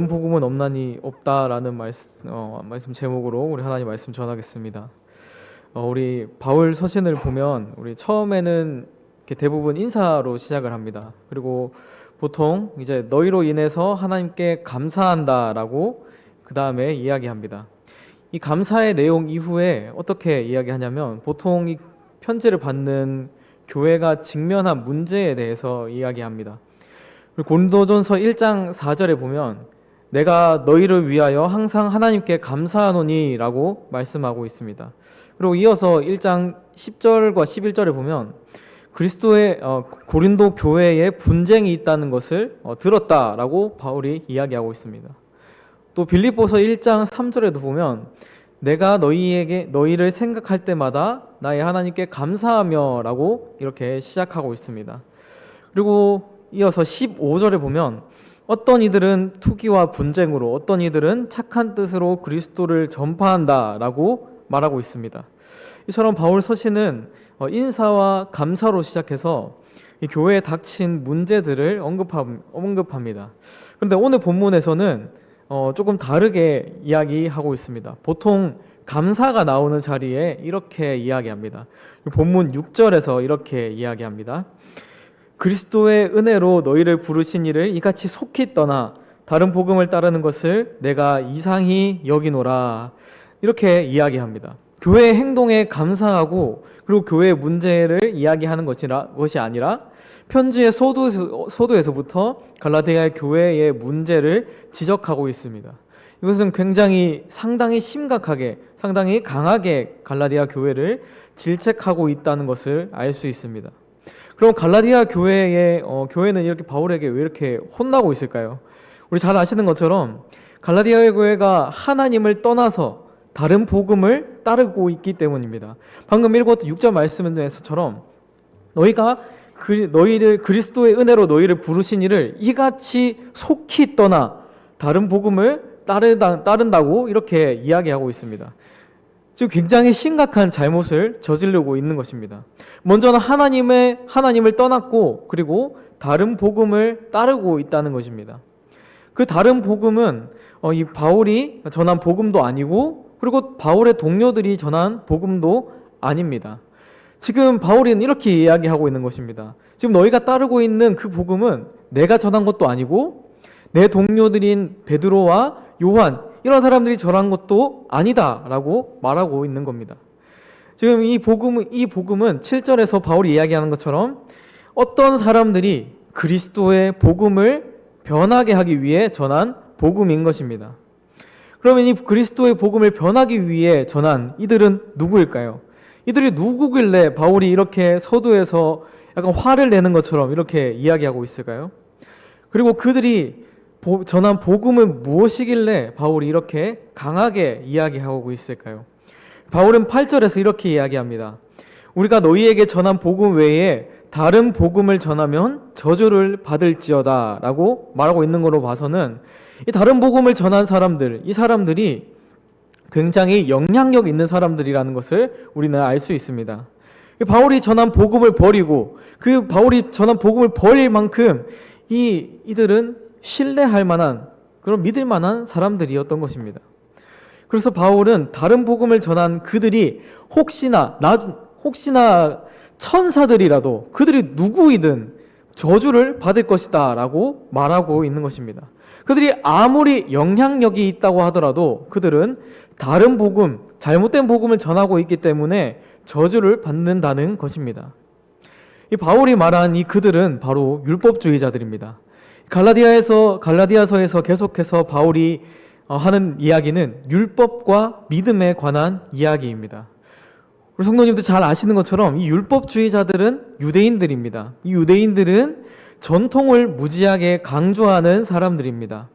다른 복음은 없나니 없다라는 말씀 제목으로 우리 하나님 말씀 전하겠습니다. 우리 바울 서신을 보면 우리 처음에는 이렇게 대부분 인사로 시작을 합니다. 그리고 보통 이제 너희로 인해서 하나님께 감사한다라고 그 다음에 이야기합니다. 이 감사의 내용 이후에 어떻게 이야기하냐면 보통 이 편지를 받는 교회가 직면한 문제에 대해서 이야기합니다. 고린도전서 1장 4절에 보면 내가 너희를 위하여 항상 하나님께 감사하노니 라고 말씀하고 있습니다. 그리고 이어서 1장 10절과 11절에 보면 그리스도의 고린도 교회에 분쟁이 있다는 것을 들었다라고 바울이 이야기하고 있습니다. 또 빌립보서 1장 3절에도 보면 내가 너희를 생각할 때마다 나의 하나님께 감사하며 라고 이렇게 시작하고 있습니다. 그리고 이어서 15절에 보면 어떤 이들은 투기와 분쟁으로 어떤 이들은 착한 뜻으로 그리스도를 전파한다 라고 말하고 있습니다. 이처럼 바울 서신은 인사와 감사로 시작해서 이 교회에 닥친 문제들을 언급합니다. 그런데 오늘 본문에서는 조금 다르게 이야기하고 있습니다. 보통 감사가 나오는 자리에 이렇게 이야기합니다. 본문 6절에서 이렇게 이야기합니다. 그리스도의 은혜로 너희를 부르신 이를 이같이 속히 떠나 다른 복음을 따르는 것을 내가 이상히 여기노라 이렇게 이야기합니다. 교회의 행동에 감사하고 그리고 교회의 문제를 이야기하는 것이 아니라 편지의 서두에서부터 갈라디아 교회의 문제를 지적하고 있습니다. 이것은 상당히 심각하게 상당히 강하게 갈라디아 교회를 질책하고 있다는 것을 알 수 있습니다. 그럼 갈라디아 교회는 이렇게 바울에게 왜 이렇게 혼나고 있을까요? 우리 잘 아시는 것처럼 갈라디아 교회가 하나님을 떠나서 다른 복음을 따르고 있기 때문입니다. 방금 읽었던 6절 말씀에서처럼 너희가 그리스도의 은혜로 너희를 부르신 이를 이같이 속히 떠나 다른 복음을 따른다고 이렇게 이야기하고 있습니다. 지금 굉장히 심각한 잘못을 저지르고 있는 것입니다. 먼저는 하나님을 떠났고 그리고 다른 복음을 따르고 있다는 것입니다. 그 다른 복음은 이 바울이 전한 복음도 아니고 그리고 바울의 동료들이 전한 복음도 아닙니다. 지금 바울은 이렇게 이야기하고 있는 것입니다. 지금 너희가 따르고 있는 그 복음은 내가 전한 것도 아니고 내 동료들인 베드로와 요한 이런 사람들이 전한 것도 아니다라고 말하고 있는 겁니다. 지금 이 복음은 7절에서 바울이 이야기하는 것처럼 어떤 사람들이 그리스도의 복음을 변하게 하기 위해 전한 복음인 것입니다. 그러면 이 그리스도의 복음을 변하기 위해 전한 이들은 누구일까요? 이들이 누구길래 바울이 이렇게 서두에서 약간 화를 내는 것처럼 이렇게 이야기하고 있을까요? 그리고 그들이 전한 복음은 무엇이길래 바울이 이렇게 강하게 이야기하고 있을까요? 바울은 8절에서 이렇게 이야기합니다. 우리가 너희에게 전한 복음 외에 다른 복음을 전하면 저주를 받을지어다 라고 말하고 있는 걸로 봐서는 이 다른 복음을 전한 이 사람들이 굉장히 영향력 있는 사람들이라는 것을 우리는 알 수 있습니다. 바울이 전한 복음을 버리고 그 바울이 전한 복음을 버릴 만큼 이들은 신뢰할 만한 그런 믿을 만한 사람들이었던 것입니다. 그래서 바울은 다른 복음을 전한 그들이 혹시나 천사들이라도 그들이 누구이든 저주를 받을 것이다 라고 말하고 있는 것입니다. 그들이 아무리 영향력이 있다고 하더라도 그들은 다른 복음, 잘못된 복음을 전하고 있기 때문에 저주를 받는다는 것입니다. 이 바울이 말한 이 그들은 바로 율법주의자들입니다. 갈라디아서에서 계속해서 바울이 하는 이야기는 율법과 믿음에 관한 이야기입니다. 우리 성도님들 잘 아시는 것처럼 이 율법주의자들은 유대인들입니다. 이 유대인들은 전통을 무지하게 강조하는 사람들입니다.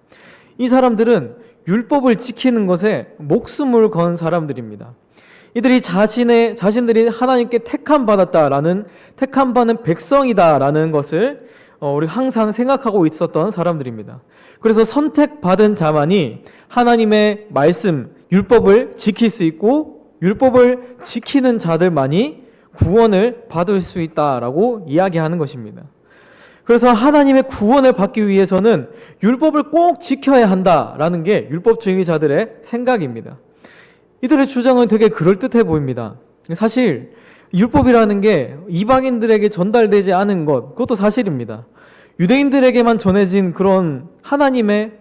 이 사람들은 율법을 지키는 것에 목숨을 건 사람들입니다. 이들이 자신들이 하나님께 택함 받은 백성이다라는 것을 우리 항상 생각하고 있었던 사람들입니다. 그래서 선택받은 자만이 하나님의 말씀, 율법을 지킬 수 있고 율법을 지키는 자들만이 구원을 받을 수 있다라고 이야기하는 것입니다. 그래서 하나님의 구원을 받기 위해서는 율법을 꼭 지켜야 한다라는 게 율법주의자들의 생각입니다. 이들의 주장은 되게 그럴듯해 보입니다. 사실 율법이라는 게 이방인들에게 전달되지 않은 것, 그것도 사실입니다. 유대인들에게만 전해진 그런 하나님의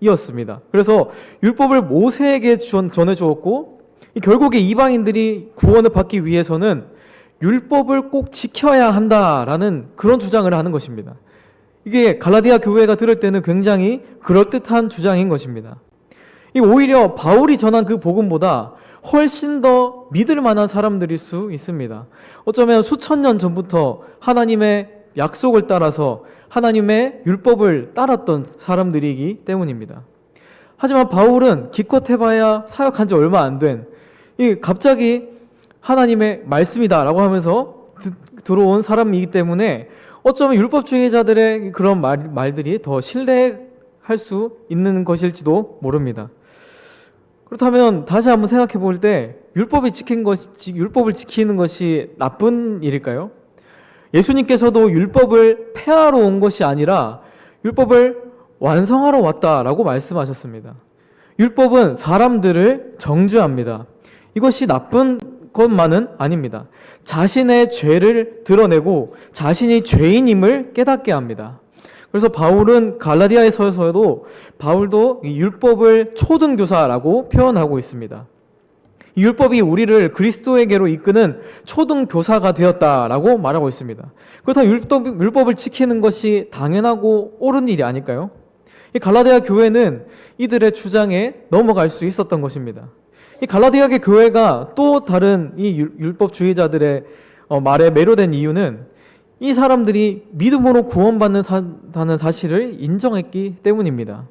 법이었습니다. 그래서 율법을 모세에게 전해주었고, 결국에 이방인들이 구원을 받기 위해서는 율법을 꼭 지켜야 한다라는 그런 주장을 하는 것입니다. 이게 갈라디아 교회가 들을 때는 굉장히 그럴듯한 주장인 것입니다. 오히려 바울이 전한 그 복음보다 훨씬 더 믿을 만한 사람들일 수 있습니다. 어쩌면 수천 년 전부터 하나님의 약속을 따라서 하나님의 율법을 따랐던 사람들이기 때문입니다. 하지만 바울은 기껏해봐야 사역한 지 얼마 안 된, 갑자기 하나님의 말씀이다라고 하면서 들어온 사람이기 때문에 어쩌면 율법주의자들의 그런 말들이 더 신뢰할 수 있는 것일지도 모릅니다. 그렇다면 다시 한번 생각해 볼 때 율법을 지키는 것이 나쁜 일일까요? 예수님께서도 율법을 폐하러 온 것이 아니라 율법을 완성하러 왔다라고 말씀하셨습니다. 율법은 사람들을 정죄합니다. 이것이 나쁜 것만은 아닙니다. 자신의 죄를 드러내고 자신이 죄인임을 깨닫게 합니다. 그래서 바울은 갈라디아에서도 바울도 이 율법을 초등교사라고 표현하고 있습니다. 이 율법이 우리를 그리스도에게로 이끄는 초등교사가 되었다라고 말하고 있습니다. 그렇다면 율법을 지키는 것이 당연하고 옳은 일이 아닐까요? 이 갈라디아 교회는 이들의 주장에 넘어갈 수 있었던 것입니다. 이 갈라디아 교회가 또 다른 이 율법주의자들의 말에 매료된 이유는 이 사람들이 믿음으로 구원받는다는 사실을 인정했기 때문입니다.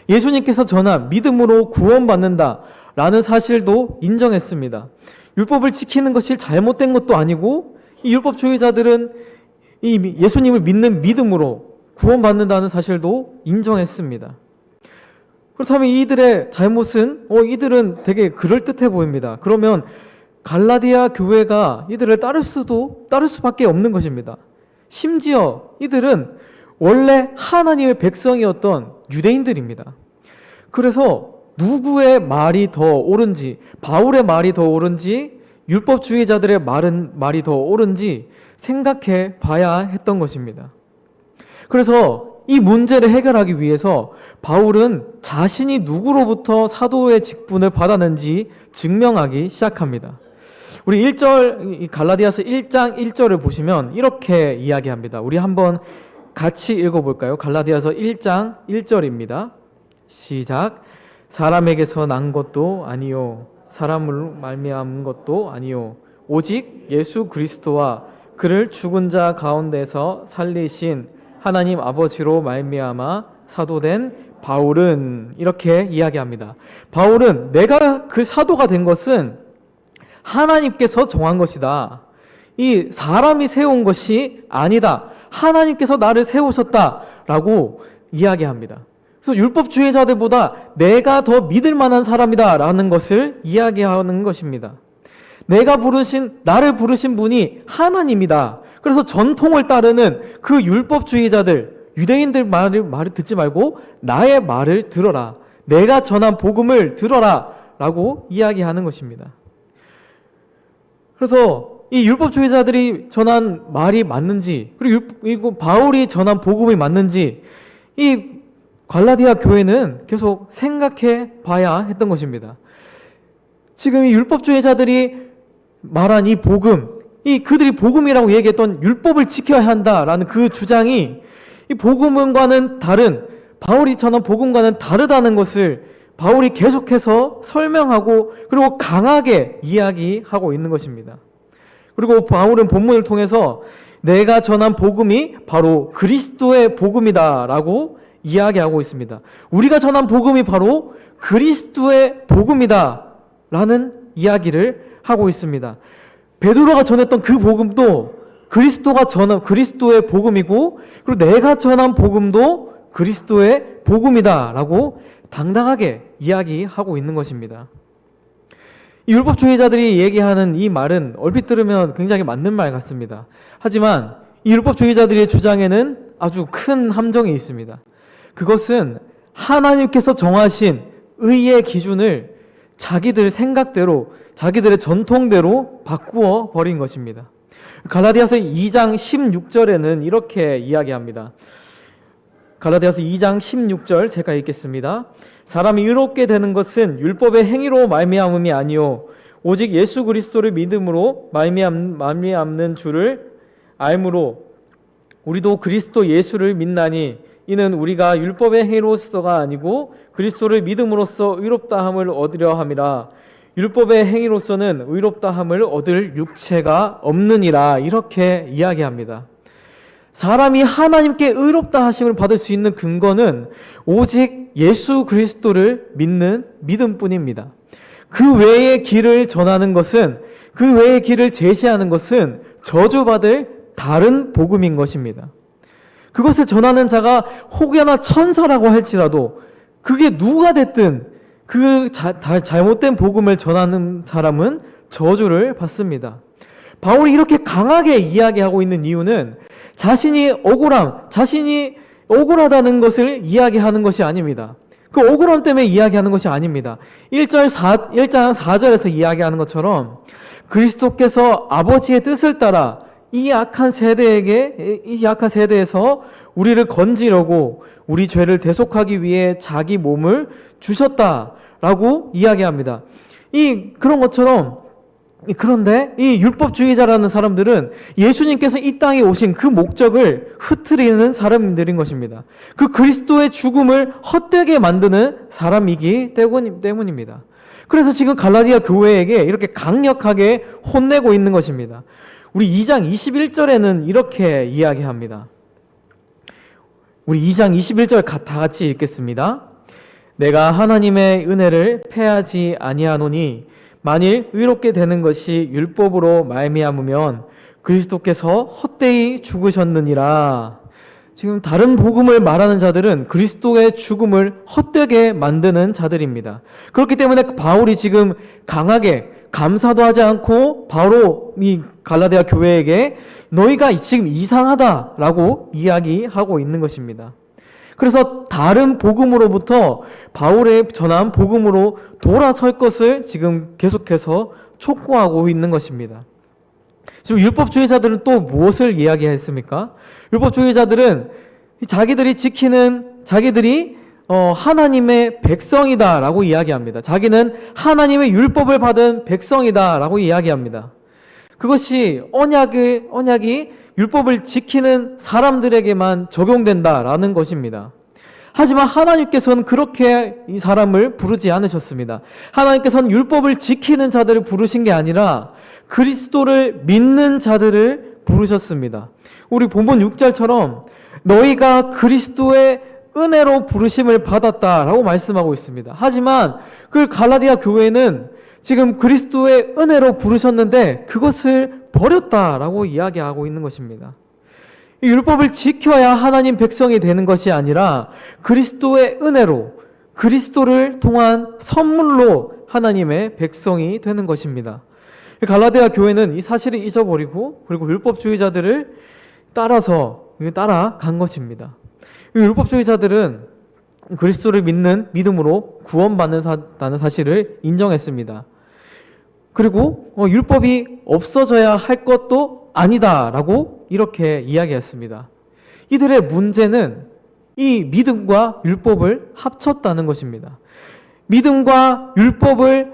예수님께서 전한 믿음으로 구원받는다라는 사실도 인정했습니다. 율법을 지키는 것이 잘못된 것도 아니고 이 율법주의자들은 이 예수님을 믿는 믿음으로 구원받는다는 사실도 인정했습니다. 그렇다면 이들의 잘못은 이들은 되게 그럴듯해 보입니다. 그러면 갈라디아 교회가 이들을 따를 수밖에 없는 것입니다. 심지어 이들은 원래 하나님의 백성이었던 유대인들입니다. 그래서 누구의 말이 더 옳은지, 바울의 말이 더 옳은지, 율법주의자들의 말이 더 옳은지 생각해 봐야 했던 것입니다. 그래서 이 문제를 해결하기 위해서 바울은 자신이 누구로부터 사도의 직분을 받았는지 증명하기 시작합니다. 우리 1절, 갈라디아서 1장 1절을 보시면 이렇게 이야기합니다. 우리 한번 같이 읽어볼까요? 갈라디아서 1장 1절입니다. 시작. 사람에게서 난 것도 아니요, 사람으로 말미암은 것도 아니요, 오직 예수 그리스도와 그를 죽은 자 가운데서 살리신 하나님 아버지로 말미암아 사도된 바울은, 이렇게 이야기합니다. 바울은 내가 그 사도가 된 것은 하나님께서 정한 것이다. 이 사람이 세운 것이 아니다. 하나님께서 나를 세우셨다라고 이야기합니다. 그래서 율법주의자들보다 내가 더 믿을 만한 사람이다라는 것을 이야기하는 것입니다. 나를 부르신 분이 하나님이다. 그래서 전통을 따르는 그 율법주의자들, 유대인들 말을 듣지 말고 나의 말을 들어라. 내가 전한 복음을 들어라. 라고 이야기하는 것입니다. 그래서 이 율법주의자들이 전한 말이 맞는지, 그리고 바울이 전한 복음이 맞는지 이 갈라디아 교회는 계속 생각해 봐야 했던 것입니다. 지금 이 율법주의자들이 말한 이 복음, 그들이 복음이라고 얘기했던 율법을 지켜야 한다라는 그 주장이 이 복음과는 다른, 바울이 전한 복음과는 다르다는 것을 바울이 계속해서 설명하고 그리고 강하게 이야기하고 있는 것입니다. 그리고 바울은 본문을 통해서 내가 전한 복음이 바로 그리스도의 복음이다라고 이야기하고 있습니다. 우리가 전한 복음이 바로 그리스도의 복음이다라는 이야기를 하고 있습니다. 베드로가 전했던 그 복음도 그리스도가 전한 그리스도의 복음이고, 그리고 내가 전한 복음도 그리스도의 복음이다라고 당당하게 이야기하고 있는 것입니다. 이 율법주의자들이 얘기하는 이 말은 얼핏 들으면 굉장히 맞는 말 같습니다. 하지만 이 율법주의자들의 주장에는 아주 큰 함정이 있습니다. 그것은 하나님께서 정하신 의의 기준을 자기들 생각대로, 자기들의 전통대로 바꾸어 버린 것입니다. 갈라디아서 2장 16절에는 이렇게 이야기합니다. 갈라디아서 2장 16절 제가 읽겠습니다. 사람이 의롭게 되는 것은 율법의 행위로 말미암음이 아니요 오직 예수 그리스도를 믿음으로 말미암는 줄을 알므로 우리도 그리스도 예수를 믿나니 이는 우리가 율법의 행위로서가 아니고 그리스도를 믿음으로써 의롭다함을 얻으려 함이라. 율법의 행위로서는 의롭다함을 얻을 육체가 없느니라. 이렇게 이야기합니다. 사람이 하나님께 의롭다 하심을 받을 수 있는 근거는 오직 예수 그리스도를 믿는 믿음뿐입니다. 그 외의 길을 전하는 것은, 그 외의 길을 제시하는 것은 저주받을 다른 복음인 것입니다. 그것을 전하는 자가 혹여나 천사라고 할지라도 그게 누가 됐든 그 잘못된 복음을 전하는 사람은 저주를 받습니다. 바울이 이렇게 강하게 이야기하고 있는 이유는 자신이 억울하다는 것을 이야기하는 것이 아닙니다. 그 억울함 때문에 이야기하는 것이 아닙니다. 1장 4절에서 이야기하는 것처럼 그리스도께서 아버지의 뜻을 따라 이 약한 세대에서 우리를 건지려고 우리 죄를 대속하기 위해 자기 몸을 주셨다라고 이야기합니다. 그런 것처럼 그런데 이 율법주의자라는 사람들은 예수님께서 이 땅에 오신 그 목적을 흐트리는 사람들인 것입니다. 그 그리스도의 죽음을 헛되게 만드는 사람이기 때문입니다. 그래서 지금 갈라디아 교회에게 이렇게 강력하게 혼내고 있는 것입니다. 우리 2장 21절에는 이렇게 이야기합니다. 우리 2장 21절 다 같이 읽겠습니다. 내가 하나님의 은혜를 패하지 아니하노니 만일 의롭게 되는 것이 율법으로 말미암으면 그리스도께서 헛되이 죽으셨느니라. 지금 다른 복음을 말하는 자들은 그리스도의 죽음을 헛되게 만드는 자들입니다. 그렇기 때문에 바울이 지금 강하게 감사도 하지 않고 바로 이 갈라디아 교회에게 너희가 지금 이상하다라고 이야기하고 있는 것입니다. 그래서 다른 복음으로부터 바울의 전한 복음으로 돌아설 것을 지금 계속해서 촉구하고 있는 것입니다. 지금 율법주의자들은 또 무엇을 이야기했습니까? 율법주의자들은 자기들이 하나님의 백성이다라고 이야기합니다. 자기는 하나님의 율법을 받은 백성이다라고 이야기합니다. 그것이 언약이 율법을 지키는 사람들에게만 적용된다라는 것입니다. 하지만 하나님께서는 그렇게 이 사람을 부르지 않으셨습니다. 하나님께서는 율법을 지키는 자들을 부르신 게 아니라 그리스도를 믿는 자들을 부르셨습니다. 우리 본문 6절처럼 너희가 그리스도의 은혜로 부르심을 받았다라고 말씀하고 있습니다. 하지만 그 갈라디아 교회는 지금 그리스도의 은혜로 부르셨는데 그것을 버렸다라고 이야기하고 있는 것입니다. 이 율법을 지켜야 하나님 백성이 되는 것이 아니라 그리스도의 은혜로, 그리스도를 통한 선물로 하나님의 백성이 되는 것입니다. 갈라디아 교회는 이 사실을 잊어버리고 그리고 율법주의자들을 따라간 것입니다. 율법주의자들은 그리스도를 믿는 믿음으로 구원받는다는 사실을 인정했습니다. 그리고 율법이 없어져야 할 것도 아니다라고 이렇게 이야기했습니다. 이들의 문제는 이 믿음과 율법을 합쳤다는 것입니다. 믿음과 율법의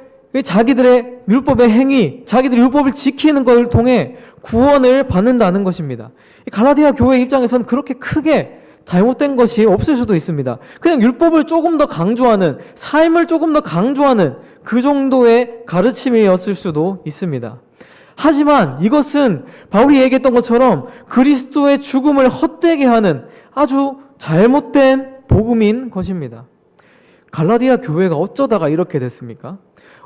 율법의 행위, 자기들의 율법을 지키는 것을 통해 구원을 받는다는 것입니다. 갈라디아 교회 입장에서는 그렇게 크게 잘못된 것이 없을 수도 있습니다. 그냥 율법을 조금 더 강조하는, 삶을 조금 더 강조하는 그 정도의 가르침이었을 수도 있습니다. 하지만 이것은 바울이 얘기했던 것처럼 그리스도의 죽음을 헛되게 하는 아주 잘못된 복음인 것입니다. 갈라디아 교회가 어쩌다가 이렇게 됐습니까?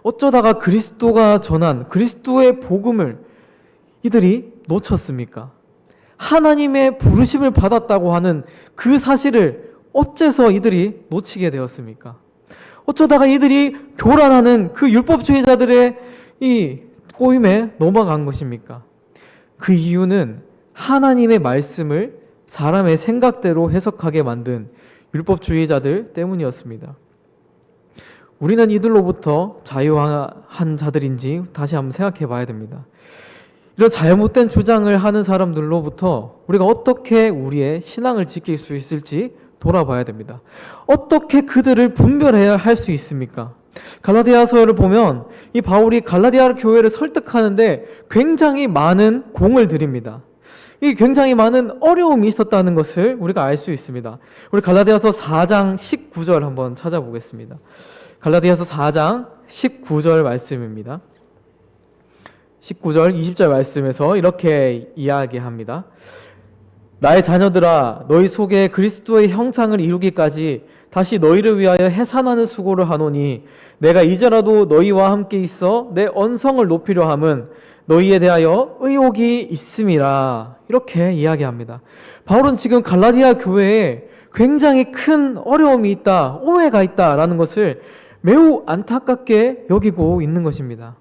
어쩌다가 그리스도가 전한 그리스도의 복음을 이들이 놓쳤습니까? 하나님의 부르심을 받았다고 하는 그 사실을 어째서 이들이 놓치게 되었습니까? 어쩌다가 이들이 교란하는 그 율법주의자들의 이 꼬임에 넘어간 것입니까? 그 이유는 하나님의 말씀을 사람의 생각대로 해석하게 만든 율법주의자들 때문이었습니다. 우리는 이들로부터 자유한 자들인지 다시 한번 생각해 봐야 됩니다. 이런 잘못된 주장을 하는 사람들로부터 우리가 어떻게 우리의 신앙을 지킬 수 있을지 돌아봐야 됩니다. 어떻게 그들을 분별해야 할 수 있습니까? 갈라디아서를 보면 이 바울이 갈라디아 교회를 설득하는데 굉장히 많은 공을 들입니다. 이 굉장히 많은 어려움이 있었다는 것을 우리가 알 수 있습니다. 우리 갈라디아서 4장 19절 한번 찾아보겠습니다. 갈라디아서 4장 19절 말씀입니다. 19절, 20절 말씀에서 이렇게 이야기합니다. 나의 자녀들아, 너희 속에 그리스도의 형상을 이루기까지 다시 너희를 위하여 해산하는 수고를 하노니 내가 이제라도 너희와 함께 있어 내 언성을 높이려 함은 너희에 대하여 의혹이 있음이라. 이렇게 이야기합니다. 바울은 지금 갈라디아 교회에 굉장히 큰 어려움이 있다, 오해가 있다라는 것을 매우 안타깝게 여기고 있는 것입니다.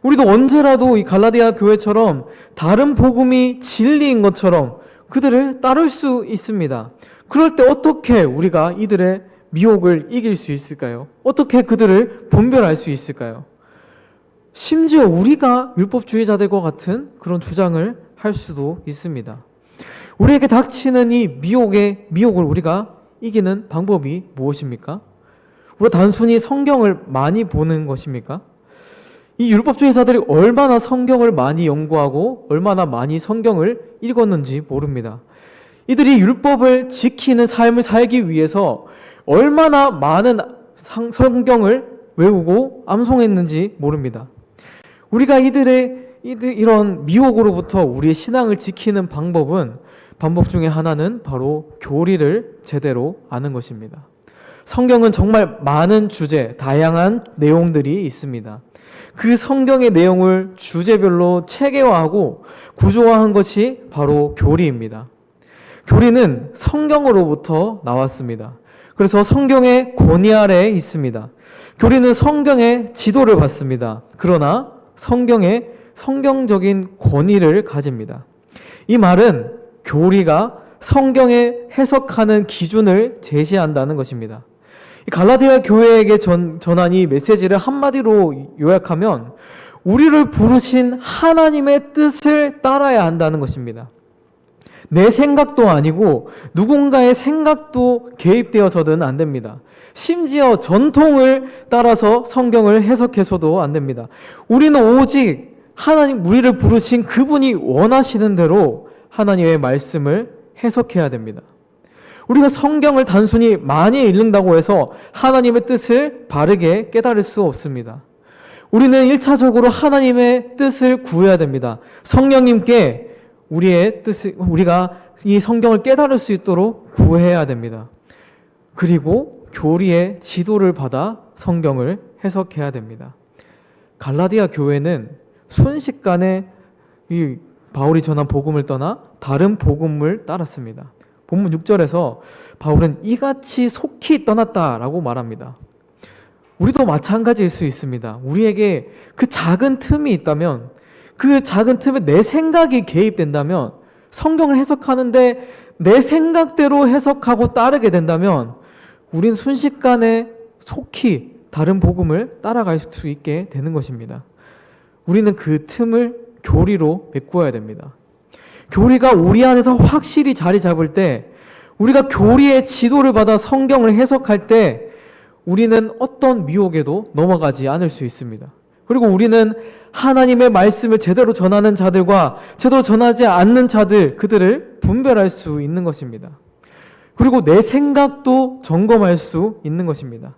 우리도 언제라도 이 갈라디아 교회처럼 다른 복음이 진리인 것처럼 그들을 따를 수 있습니다. 그럴 때 어떻게 우리가 이들의 미혹을 이길 수 있을까요? 어떻게 그들을 분별할 수 있을까요? 심지어 우리가 율법주의자들과 같은 그런 주장을 할 수도 있습니다. 우리에게 닥치는 이 미혹을 우리가 이기는 방법이 무엇입니까? 우리가 단순히 성경을 많이 보는 것입니까? 이 율법주의자들이 얼마나 성경을 많이 연구하고 얼마나 많이 성경을 읽었는지 모릅니다. 이들이 율법을 지키는 삶을 살기 위해서 얼마나 많은 성경을 외우고 암송했는지 모릅니다. 우리가 이런 미혹으로부터 우리의 신앙을 지키는 방법 중에 하나는 바로 교리를 제대로 아는 것입니다. 성경은 정말 많은 주제, 다양한 내용들이 있습니다. 그 성경의 내용을 주제별로 체계화하고 구조화한 것이 바로 교리입니다. 교리는 성경으로부터 나왔습니다. 그래서 성경의 권위 아래에 있습니다. 교리는 성경의 지도를 받습니다. 그러나 성경의 성경적인 권위를 가집니다. 이 말은 교리가 성경에 해석하는 기준을 제시한다는 것입니다. 갈라디아 교회에게 전한 이 메시지를 한마디로 요약하면 우리를 부르신 하나님의 뜻을 따라야 한다는 것입니다. 내 생각도 아니고 누군가의 생각도 개입되어서는 안 됩니다. 심지어 전통을 따라서 성경을 해석해서도 안 됩니다. 우리는 오직 하나님, 우리를 부르신 그분이 원하시는 대로 하나님의 말씀을 해석해야 됩니다. 우리가 성경을 단순히 많이 읽는다고 해서 하나님의 뜻을 바르게 깨달을 수 없습니다. 우리는 1차적으로 하나님의 뜻을 구해야 됩니다. 성령님께 우리가 이 성경을 깨달을 수 있도록 구해야 됩니다. 그리고 교리의 지도를 받아 성경을 해석해야 됩니다. 갈라디아 교회는 순식간에 이 바울이 전한 복음을 떠나 다른 복음을 따랐습니다. 본문 6절에서 바울은 이같이 속히 떠났다라고 말합니다. 우리도 마찬가지일 수 있습니다. 우리에게 그 작은 틈이 있다면, 그 작은 틈에 내 생각이 개입된다면, 성경을 해석하는데 내 생각대로 해석하고 따르게 된다면 우린 순식간에 속히 다른 복음을 따라갈 수 있게 되는 것입니다. 우리는 그 틈을 교리로 메꾸어야 됩니다. 교리가 우리 안에서 확실히 자리 잡을 때, 우리가 교리의 지도를 받아 성경을 해석할 때 우리는 어떤 미혹에도 넘어가지 않을 수 있습니다. 그리고 우리는 하나님의 말씀을 제대로 전하는 자들과 제대로 전하지 않는 자들, 그들을 분별할 수 있는 것입니다. 그리고 내 생각도 점검할 수 있는 것입니다.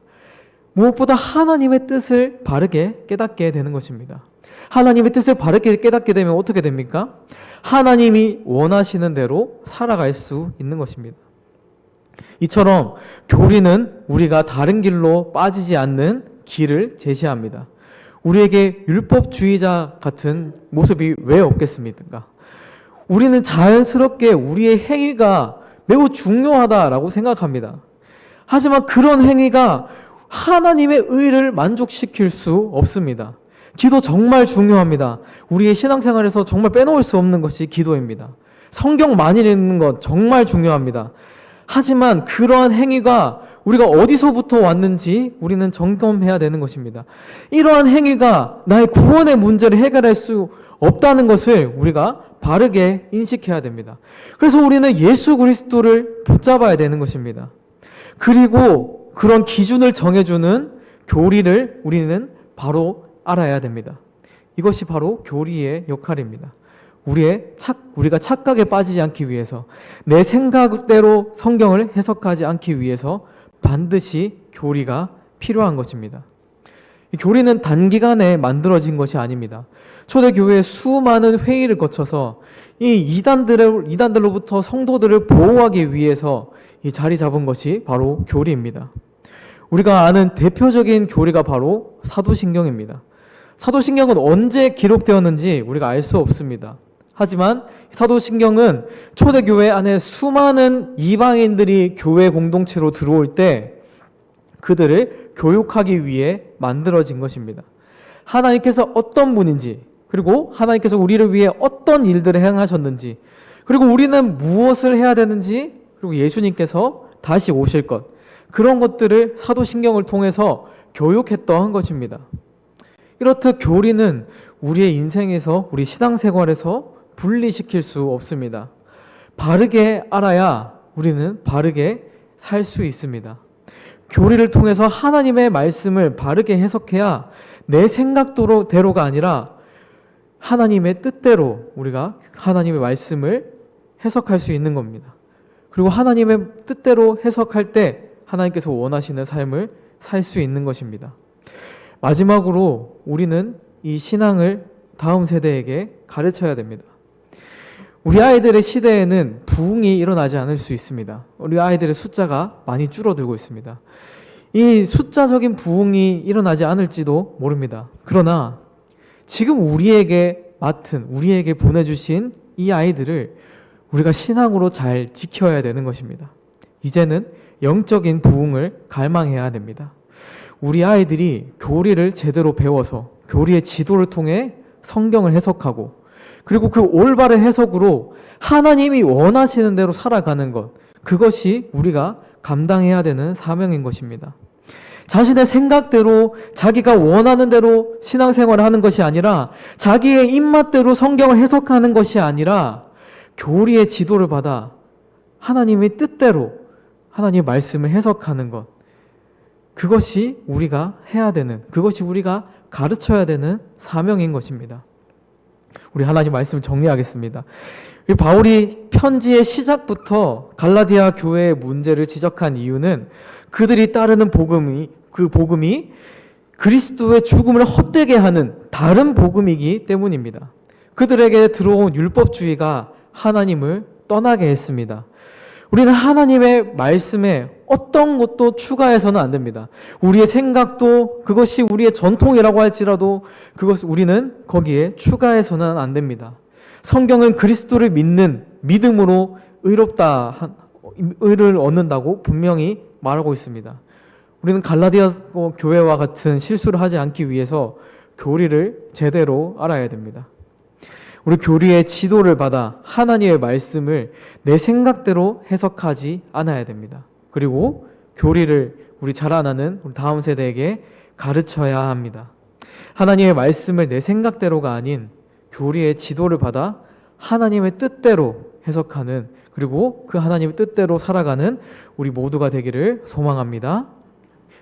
무엇보다 하나님의 뜻을 바르게 깨닫게 되는 것입니다. 하나님의 뜻을 바르게 깨닫게 되면 어떻게 됩니까? 하나님이 원하시는 대로 살아갈 수 있는 것입니다. 이처럼 교리는 우리가 다른 길로 빠지지 않는 길을 제시합니다. 우리에게 율법주의자 같은 모습이 왜 없겠습니까? 우리는 자연스럽게 우리의 행위가 매우 중요하다라고 생각합니다. 하지만 그런 행위가 하나님의 의를 만족시킬 수 없습니다. 기도 정말 중요합니다. 우리의 신앙생활에서 정말 빼놓을 수 없는 것이 기도입니다. 성경 많이 읽는 것 정말 중요합니다. 하지만 그러한 행위가 우리가 어디서부터 왔는지 우리는 점검해야 되는 것입니다. 이러한 행위가 나의 구원의 문제를 해결할 수 없다는 것을 우리가 바르게 인식해야 됩니다. 그래서 우리는 예수 그리스도를 붙잡아야 되는 것입니다. 그리고 그런 기준을 정해주는 교리를 우리는 바로 알아야 됩니다. 이것이 바로 교리의 역할입니다. 우리가 착각에 빠지지 않기 위해서, 내 생각대로 성경을 해석하지 않기 위해서 반드시 교리가 필요한 것입니다. 이 교리는 단기간에 만들어진 것이 아닙니다. 초대교회의 수많은 회의를 거쳐서 이 이단들로부터 성도들을 보호하기 위해서 이 자리 잡은 것이 바로 교리입니다. 우리가 아는 대표적인 교리가 바로 사도신경입니다. 사도신경은 언제 기록되었는지 우리가 알 수 없습니다. 하지만 사도신경은 초대교회 안에 수많은 이방인들이 교회 공동체로 들어올 때 그들을 교육하기 위해 만들어진 것입니다. 하나님께서 어떤 분인지, 그리고 하나님께서 우리를 위해 어떤 일들을 행하셨는지, 그리고 우리는 무엇을 해야 되는지, 그리고 예수님께서 다시 오실 것, 그런 것들을 사도신경을 통해서 교육했던 것입니다. 이렇듯 교리는 우리의 인생에서, 우리 신앙생활에서 분리시킬 수 없습니다. 바르게 알아야 우리는 바르게 살 수 있습니다. 교리를 통해서 하나님의 말씀을 바르게 해석해야 내 생각대로가 아니라 하나님의 뜻대로 우리가 하나님의 말씀을 해석할 수 있는 겁니다. 그리고 하나님의 뜻대로 해석할 때 하나님께서 원하시는 삶을 살 수 있는 것입니다. 마지막으로 우리는 이 신앙을 다음 세대에게 가르쳐야 됩니다. 우리 아이들의 시대에는 부흥이 일어나지 않을 수 있습니다. 우리 아이들의 숫자가 많이 줄어들고 있습니다. 이 숫자적인 부흥이 일어나지 않을지도 모릅니다. 그러나 지금 우리에게 보내주신 이 아이들을 우리가 신앙으로 잘 지켜야 되는 것입니다. 이제는 영적인 부흥을 갈망해야 됩니다. 우리 아이들이 교리를 제대로 배워서 교리의 지도를 통해 성경을 해석하고, 그리고 그 올바른 해석으로 하나님이 원하시는 대로 살아가는 것, 그것이 우리가 감당해야 되는 사명인 것입니다. 자신의 생각대로 자기가 원하는 대로 신앙생활을 하는 것이 아니라, 자기의 입맛대로 성경을 해석하는 것이 아니라 교리의 지도를 받아 하나님의 뜻대로 하나님의 말씀을 해석하는 것, 그것이 우리가 해야 되는, 그것이 우리가 가르쳐야 되는 사명인 것입니다. 우리 하나님 말씀을 정리하겠습니다. 바울이 편지의 시작부터 갈라디아 교회의 문제를 지적한 이유는 그들이 따르는 그 복음이 그리스도의 죽음을 헛되게 하는 다른 복음이기 때문입니다. 그들에게 들어온 율법주의가 하나님을 떠나게 했습니다. 우리는 하나님의 말씀에 어떤 것도 추가해서는 안 됩니다. 우리의 생각도, 그것이 우리의 전통이라고 할지라도 우리는 거기에 추가해서는 안 됩니다. 성경은 그리스도를 믿는 믿음으로 의를 얻는다고 분명히 말하고 있습니다. 우리는 갈라디아 교회와 같은 실수를 하지 않기 위해서 교리를 제대로 알아야 됩니다. 우리 교리의 지도를 받아 하나님의 말씀을 내 생각대로 해석하지 않아야 됩니다. 그리고 교리를 우리 자라나는 우리 다음 세대에게 가르쳐야 합니다. 하나님의 말씀을 내 생각대로가 아닌 교리의 지도를 받아 하나님의 뜻대로 해석하는, 그리고 그 하나님의 뜻대로 살아가는 우리 모두가 되기를 소망합니다.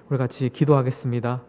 우리 같이 기도하겠습니다.